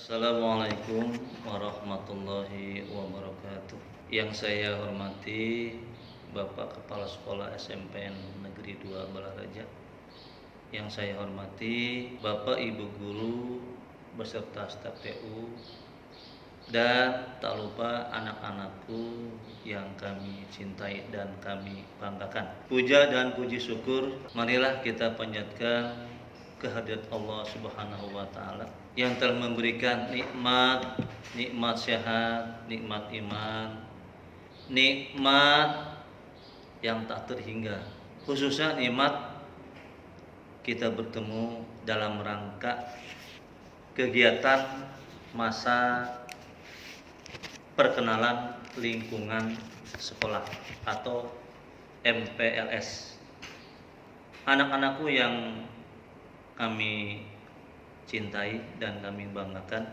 Assalamualaikum warahmatullahi wabarakatuh. Yang saya hormati Bapak Kepala Sekolah SMPN Negeri 2 Balaraja. Yang saya hormati Bapak Ibu Guru beserta staf TU, dan tak lupa anak-anakku yang kami cintai dan kami banggakan. Puja dan puji syukur marilah kita panjatkan kehadirat Allah Subhanahu wa taala yang telah memberikan nikmat sehat, nikmat iman, nikmat yang tak terhingga. Khususnya nikmat kita bertemu dalam rangka kegiatan masa perkenalan lingkungan sekolah atau MPLS. Anak-anakku yang kami cintai dan kami banggakan.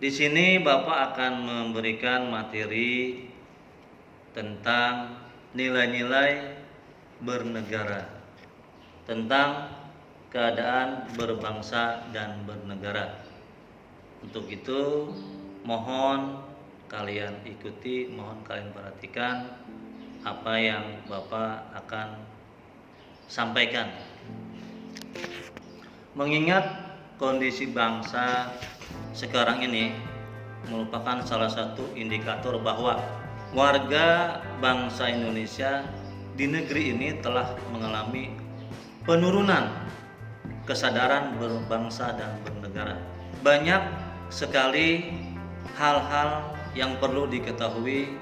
Di sini Bapak akan memberikan materi tentang nilai-nilai bernegara, tentang keadaan berbangsa dan bernegara. Untuk itu mohon kalian ikuti, mohon kalian perhatikan apa yang Bapak akan sampaikan. Mengingat kondisi bangsa sekarang ini merupakan salah satu indikator bahwa warga bangsa Indonesia di negeri ini telah mengalami penurunan kesadaran berbangsa dan bernegara. Banyak sekali hal-hal yang perlu diketahui,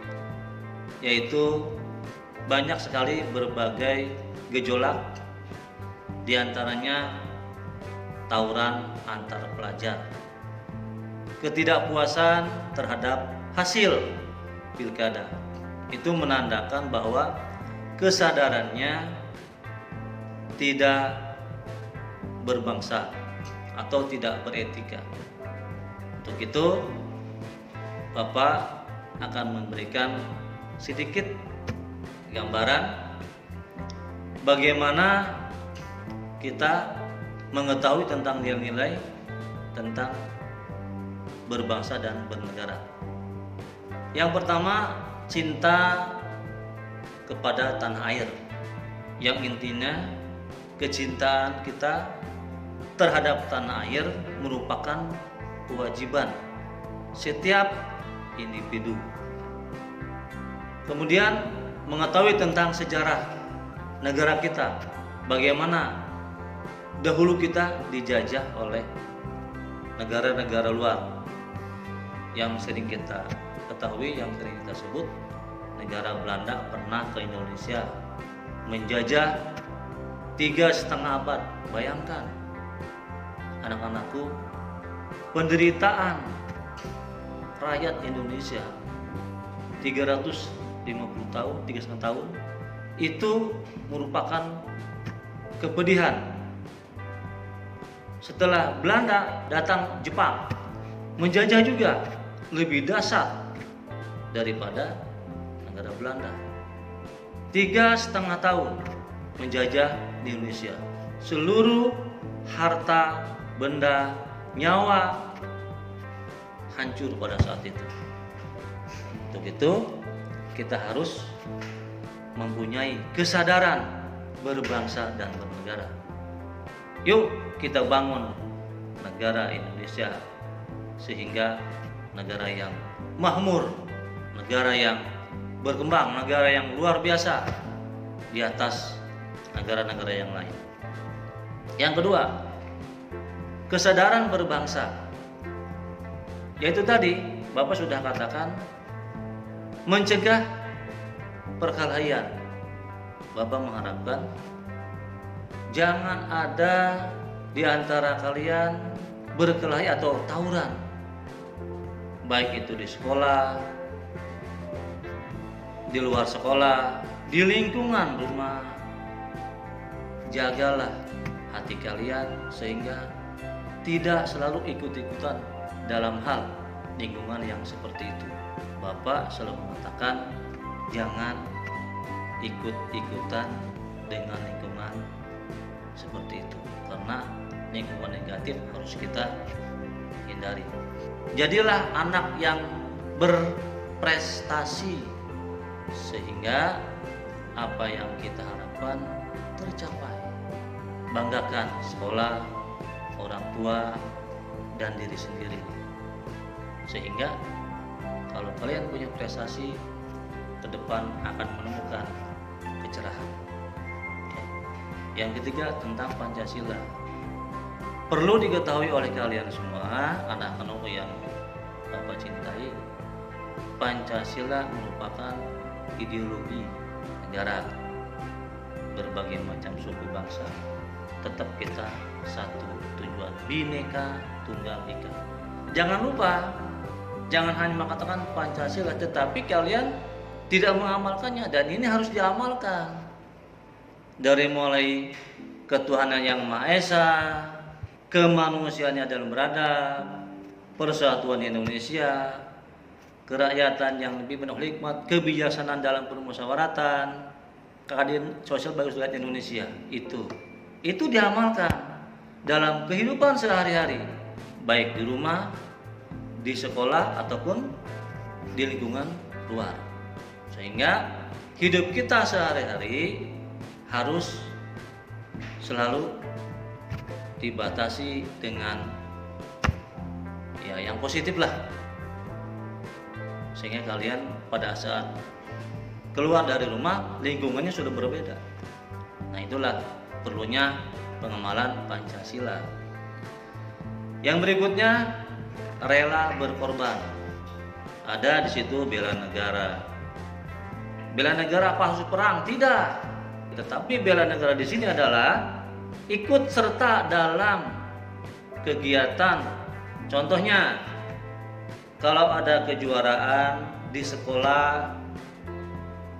yaitu banyak sekali berbagai gejolak, diantaranya tawuran antar pelajar, ketidakpuasan terhadap hasil pilkada. Itu menandakan bahwa kesadarannya tidak berbangsa atau tidak beretika. Untuk itu Bapak akan memberikan sedikit gambaran bagaimana kita mengetahui tentang nilai-nilai tentang berbangsa dan bernegara. Yang pertama, cinta kepada tanah air, yang intinya kecintaan kita terhadap tanah air merupakan kewajiban setiap individu. Kemudian mengetahui tentang sejarah negara kita, bagaimana dahulu kita dijajah oleh negara-negara luar. Yang sering kita ketahui, yang sering kita sebut, negara Belanda pernah ke Indonesia menjajah 3,5 abad. Bayangkan anak-anakku, penderitaan rakyat Indonesia 350 tahun, 3,5 tahun itu merupakan kepedihan. Setelah Belanda datang Jepang menjajah juga lebih dahsyat daripada negara Belanda. 3,5 tahun menjajah di Indonesia. Seluruh harta, benda, nyawa hancur pada saat itu. Untuk itu kita harus mempunyai kesadaran berbangsa dan bernegara. Yuk kita bangun negara Indonesia sehingga negara yang makmur, negara yang berkembang, negara yang luar biasa di atas negara-negara yang lain. Yang kedua, kesadaran berbangsa, yaitu tadi Bapak sudah katakan mencegah perkelahian. Bapak mengharapkan jangan ada di antara kalian berkelahi atau tawuran, baik itu di sekolah, di luar sekolah, di lingkungan rumah. Jagalah hati kalian sehingga tidak selalu ikut-ikutan dalam hal lingkungan yang seperti itu. Bapak selalu mengatakan jangan ikut-ikutan dengan lingkungan seperti itu, karena lingkungan negatif harus kita hindari. hindari. Jadilah anak yang berprestasi sehingga apa yang kita harapkan tercapai. Banggakan sekolah, orang tua, dan diri sendiri. Sehingga kalau kalian punya prestasi, ke depan akan menemukan kecerahan. Yang ketiga tentang Pancasila. Perlu diketahui oleh kalian semua, anak-anak yang Bapak cintai, Pancasila merupakan ideologi negara. Berbagai macam suku bangsa, tetap kita satu tujuan, Bhinneka Tunggal Ika. Jangan lupa, jangan hanya mengatakan Pancasila, tetapi kalian tidak mengamalkannya, dan ini harus diamalkan. Dari mulai ketuhanan yang Maha Esa, kemanusiaan yang dalam beradab, persatuan Indonesia, kerakyatan yang lebih penuh hikmat, kebijaksanaan dalam permusyawaratan, keadilan sosial bagi rakyat Indonesia. Itu diamalkan dalam kehidupan sehari-hari, baik di rumah, di sekolah, ataupun di lingkungan luar. Sehingga hidup kita sehari-hari harus selalu dibatasi dengan yang positif lah, sehingga kalian pada saat keluar dari rumah lingkungannya sudah berbeda. Nah, itulah perlunya pengamalan Pancasila. Yang berikutnya, rela berkorban. Ada di situ bela negara. Bela negara apa harus perang? Tidak. Tetapi bela negara di sini adalah ikut serta dalam kegiatan. Contohnya, kalau ada kejuaraan di sekolah,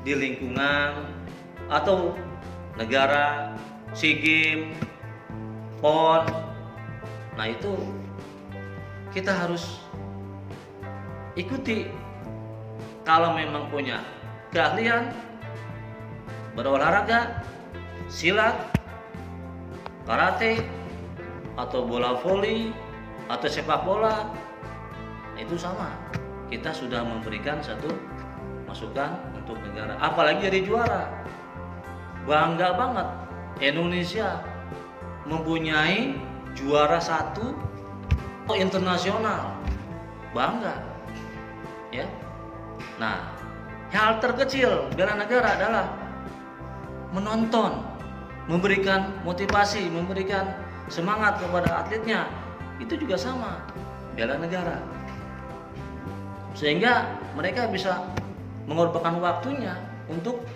di lingkungan, atau negara, SEA Games, PON, nah itu kita harus ikuti. Kalau memang punya keahlian berolahraga, silat, karate, atau bola voli, atau sepak bola, itu sama. Kita sudah memberikan satu masukan untuk negara. Apalagi jadi juara, bangga banget Indonesia mempunyai juara satu internasional, bangga ya. Nah, hal terkecil bela negara adalah menonton, memberikan motivasi, memberikan semangat kepada atletnya. Itu juga sama, bela negara. Sehingga mereka bisa mengorbankan waktunya untuk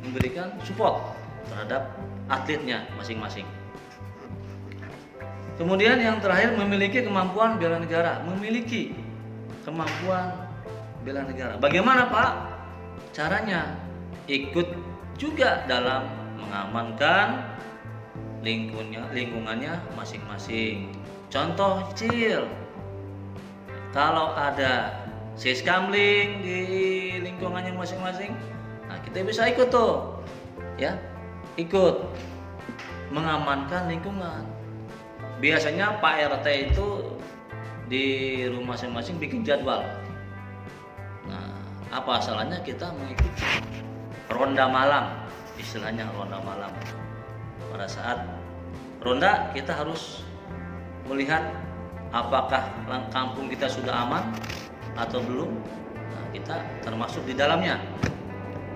memberikan support terhadap atletnya masing-masing. Kemudian yang terakhir, memiliki kemampuan bela negara. Memiliki kemampuan bela negara. Bagaimana, Pak? Caranya ikut juga dalam mengamankan lingkungannya masing-masing. Contoh kecil, kalau ada siskamling di lingkungannya masing-masing, nah kita bisa ikut tuh, ya, ikut mengamankan lingkungan. Biasanya Pak RT itu di rumah masing-masing bikin jadwal. Nah, apa salahnya kita mengikuti ronda malam, istilahnya ronda malam. Pada saat ronda kita harus melihat apakah kampung kita sudah aman atau belum. Nah, kita termasuk di dalamnya,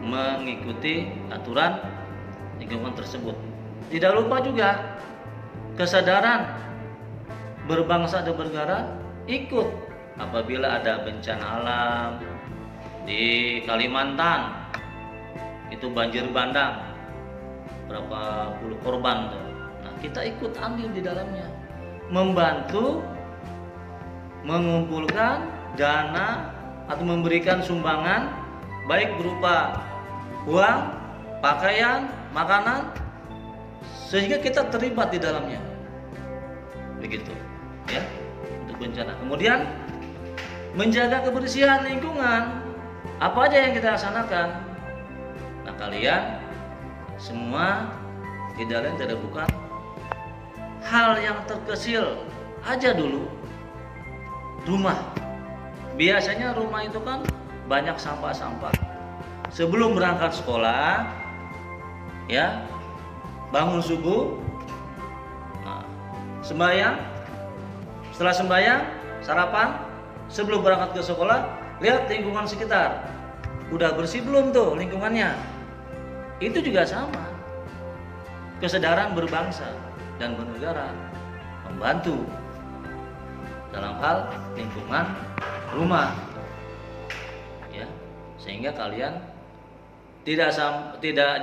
mengikuti aturan lingkungan tersebut. Tidak lupa juga kesadaran berbangsa dan bernegara, ikut apabila ada bencana alam di Kalimantan, itu banjir bandang, berapa puluh korban tuh. Nah, kita ikut andil di dalamnya, membantu mengumpulkan dana atau memberikan sumbangan, baik berupa uang, pakaian, makanan, sehingga kita terlibat di dalamnya. Begitu, ya, untuk bencana. Kemudian menjaga kebersihan lingkungan. Apa aja yang kita laksanakan? Nah, kalian semua tidak lain tidak bukan hal yang terkecil aja dulu. rumah. Biasanya rumah itu kan banyak sampah-sampah. Sebelum berangkat sekolah, ya, bangun subuh, nah, sembahyang, setelah sembahyang, sarapan, sebelum berangkat ke sekolah, lihat lingkungan sekitar, udah bersih belum tuh lingkungannya. Itu juga sama. Kesadaran berbangsa dan bernegara, membantu dalam hal lingkungan rumah, ya, sehingga kalian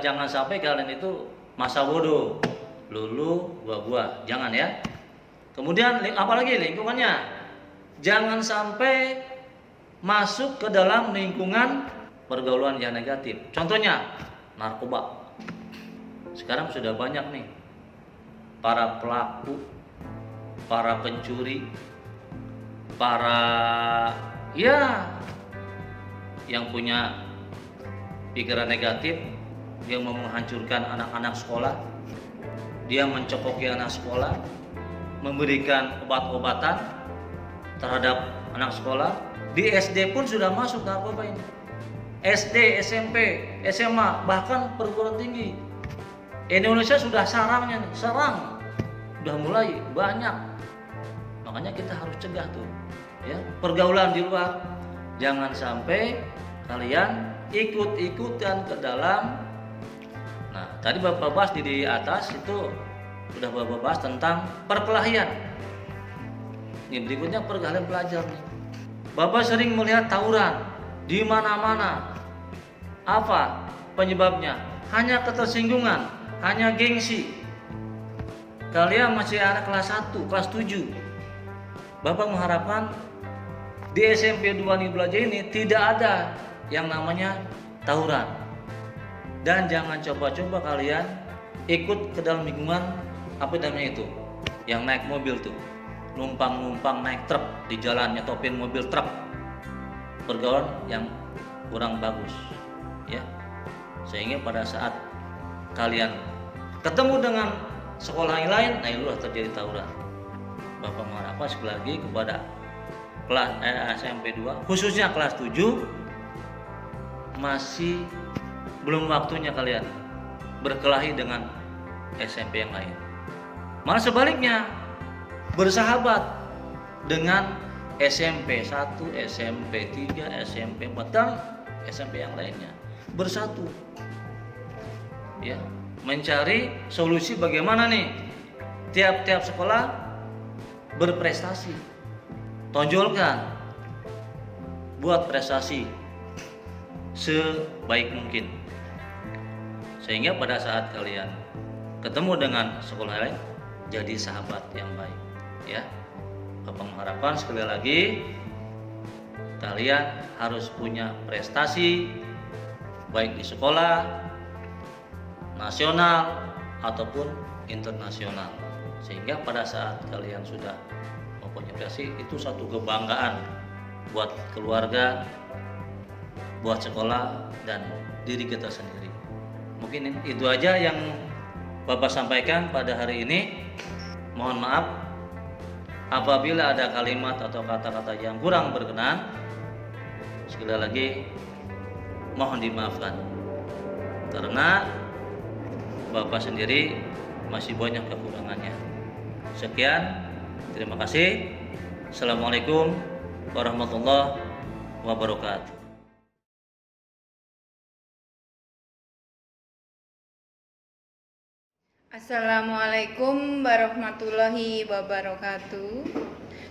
jangan sampai kalian itu masa bodoh, lulu buah-buah, jangan ya. Kemudian apalagi lingkungannya, jangan sampai masuk ke dalam lingkungan pergaulan yang negatif. Contohnya narkoba. Sekarang sudah banyak nih para pelaku, para pencuri, para yang punya pikiran negatif, dia mau menghancurkan anak-anak sekolah, dia mencekoki anak sekolah, memberikan obat-obatan terhadap anak sekolah. Di SD pun sudah masuk narkoba ini. SD, SMP, SMA, bahkan perguruan tinggi. Indonesia sudah sarangnya nih, sarang. Sudah mulai banyak. Makanya kita harus cegah tuh, ya, pergaulan di luar. Jangan sampai kalian ikut-ikutan ke dalam. Nah, tadi Bapak bahas di atas itu sudah Bapak bahas tentang perkelahian. Ini berikutnya perkelahian pelajar nih. Bapak sering melihat tawuran di mana-mana. Apa penyebabnya? Hanya ketersinggungan, hanya gengsi. Kalian masih anak kelas 1, kelas 7. Bapak mengharapkan di SMP 2 nih belajar ini tidak ada yang namanya tawuran. Dan jangan coba-coba kalian ikut ke dalam lingkungan apa namanya itu, yang naik mobil tuh, numpang naik truk di jalan, nyetopin mobil truk. Pergaulan yang kurang bagus, ya. Sehingga pada saat kalian ketemu dengan sekolah yang lain, nah itulah terjadi tawuran. Bapak mengharapkan sekali lagi kepada kelas SMP 2, khususnya kelas 7, masih belum waktunya kalian berkelahi dengan SMP yang lain. Malah sebaliknya, bersahabat dengan SMP 1, SMP 3, SMP 4 dan SMP yang lainnya. Bersatu, ya, mencari solusi bagaimana nih tiap-tiap sekolah berprestasi. Tonjolkan, buat prestasi sebaik mungkin, sehingga pada saat kalian ketemu dengan sekolah lain jadi sahabat yang baik, ya. Bapak mengharapkan sekali lagi kalian harus punya prestasi baik di sekolah nasional ataupun internasional, sehingga pada saat kalian sudah mempunyai prestasi itu satu kebanggaan buat keluarga, buat sekolah dan diri kita sendiri. Mungkin itu aja yang Bapak sampaikan pada hari ini. Mohon maaf apabila ada kalimat atau kata-kata yang kurang berkenan. Sekali lagi mohon dimaafkan, karena Bapak sendiri masih banyak kekurangannya. Sekian, terima kasih. Assalamualaikum warahmatullahi wabarakatuh. Assalamualaikum warahmatullahi wabarakatuh.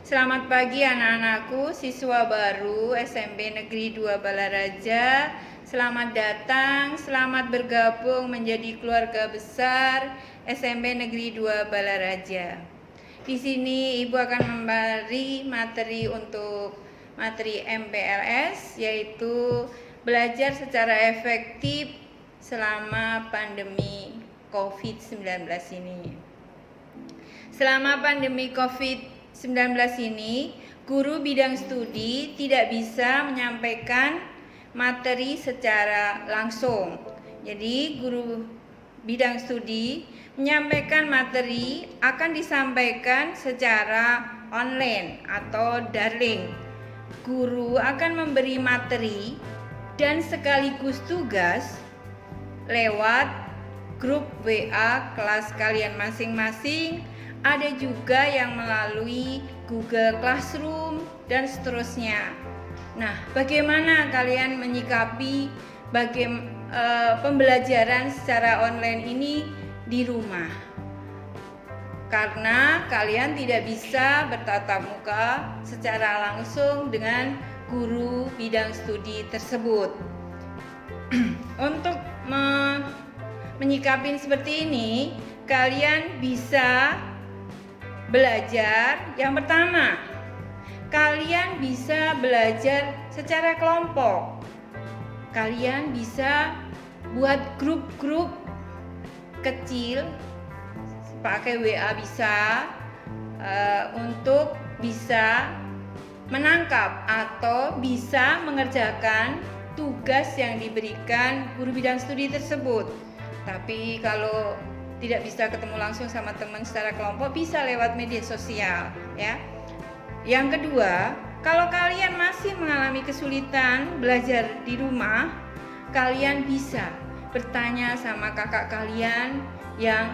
Selamat pagi anak-anakku, siswa baru SMP Negeri 2 Balaraja. Selamat datang, selamat bergabung menjadi keluarga besar SMP Negeri 2 Balaraja. Di sini Ibu akan memberi materi untuk materi MPLS, yaitu belajar secara efektif selama pandemi COVID-19 ini. Selama pandemi COVID-19 ini, guru bidang studi tidak bisa menyampaikan materi secara langsung. Jadi, guru bidang studi menyampaikan materi akan disampaikan secara online atau daring. Guru akan memberi materi dan sekaligus tugas lewat grup WA kelas kalian masing-masing. Ada juga yang melalui Google Classroom dan seterusnya. Nah, bagaimana kalian menyikapi pembelajaran secara online ini di rumah? Karena kalian tidak bisa bertatap muka secara langsung dengan guru bidang studi tersebut. Untuk menyikapi seperti ini, kalian bisa belajar. Yang pertama, kalian bisa belajar secara kelompok. Kalian bisa buat grup-grup kecil, pakai WA bisa, untuk bisa menangkap atau bisa mengerjakan tugas yang diberikan guru bidang studi tersebut. Tapi kalau tidak bisa ketemu langsung sama teman secara kelompok, bisa lewat media sosial, ya. Yang kedua, kalau kalian masih mengalami kesulitan belajar di rumah, kalian bisa bertanya sama kakak kalian yang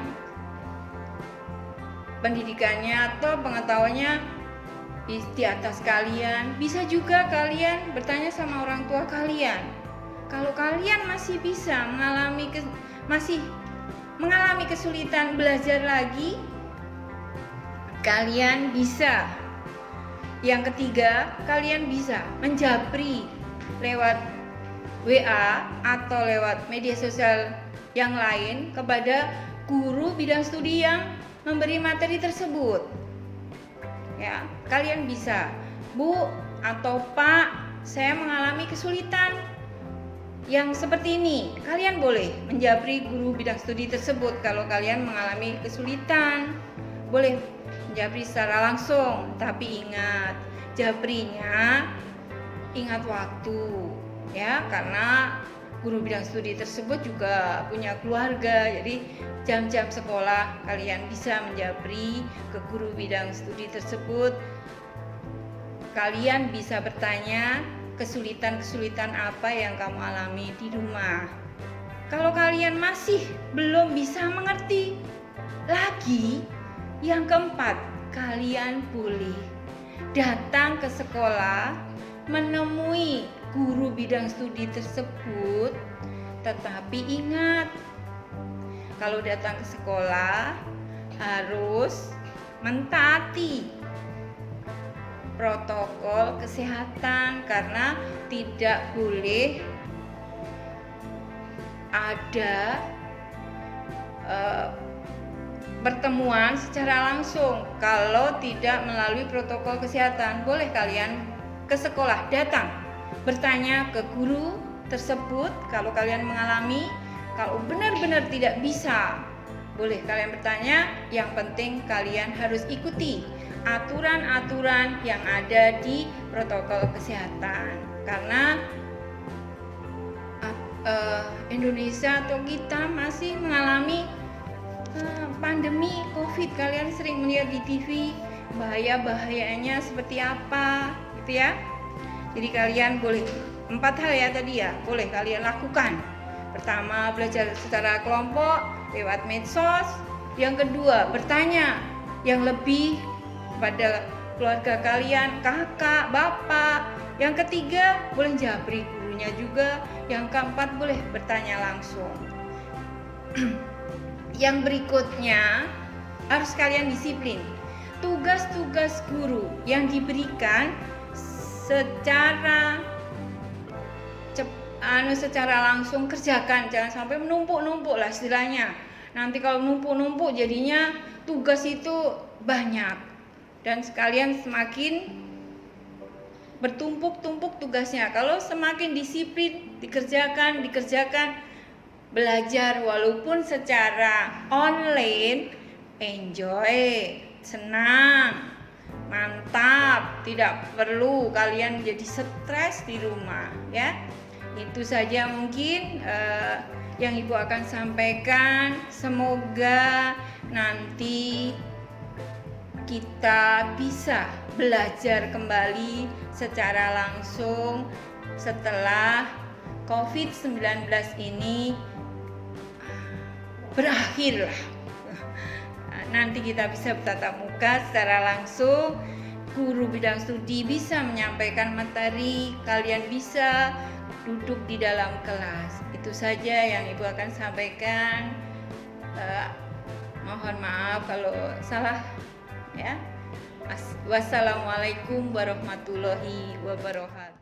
pendidikannya atau pengetahuannya di atas kalian. Bisa juga kalian bertanya sama orang tua kalian. Kalau kalian masih bisa mengalami kesulitan belajar lagi, kalian bisa. Yang ketiga, kalian bisa menjabri lewat WA atau lewat media sosial yang lain kepada guru bidang studi yang memberi materi tersebut. Ya, kalian bisa, Bu atau Pak, saya mengalami kesulitan yang seperti ini. Kalian boleh menjabri guru bidang studi tersebut. Kalau kalian mengalami kesulitan, boleh menjabri secara langsung. Tapi ingat, jabrinya ingat waktu, ya, karena guru bidang studi tersebut juga punya keluarga. Jadi jam-jam sekolah kalian bisa menjabri ke guru bidang studi tersebut. Kalian bisa bertanya kesulitan-kesulitan apa yang kamu alami di rumah. Kalau kalian masih belum bisa mengerti lagi, yang keempat, kalian boleh datang ke sekolah menemui guru bidang studi tersebut. Tetapi ingat, kalau datang ke sekolah harus mentaati protokol kesehatan, karena tidak boleh ada pertemuan secara langsung. Kalau tidak melalui protokol kesehatan, boleh kalian ke sekolah datang bertanya ke guru tersebut. Kalau kalian mengalami, kalau benar-benar tidak bisa, boleh kalian bertanya. Yang penting kalian harus ikuti aturan-aturan yang ada di protokol kesehatan, karena Indonesia atau kita masih mengalami pandemi COVID. Kalian sering melihat di TV bahaya-bahayanya seperti apa, gitu ya. Jadi kalian boleh 4 hal ya tadi ya, boleh kalian lakukan. Pertama, belajar secara kelompok lewat medsos. Yang kedua, bertanya yang lebih pada keluarga kalian, kakak, bapak. Yang ketiga, boleh jabri gurunya juga. Yang keempat, boleh bertanya langsung. Yang berikutnya, harus kalian disiplin. Tugas-tugas guru yang diberikan secara langsung kerjakan, jangan sampai menumpuk-numpuk lah istilahnya. Nanti kalau numpuk-numpuk jadinya tugas itu banyak dan sekalian semakin bertumpuk-tumpuk tugasnya. Kalau semakin disiplin, dikerjakan, belajar walaupun secara online, enjoy, senang, mantap, tidak perlu kalian jadi stres di rumah, ya. Itu saja mungkin yang Ibu akan sampaikan. Semoga nanti kita bisa belajar kembali secara langsung setelah COVID-19 ini berakhir lah. Nanti kita bisa bertatap muka secara langsung, guru bidang studi bisa menyampaikan materi, kalian bisa duduk di dalam kelas. Itu saja yang Ibu akan sampaikan. Mohon maaf kalau salah ya. Wassalamualaikum warahmatullahi wabarakatuh.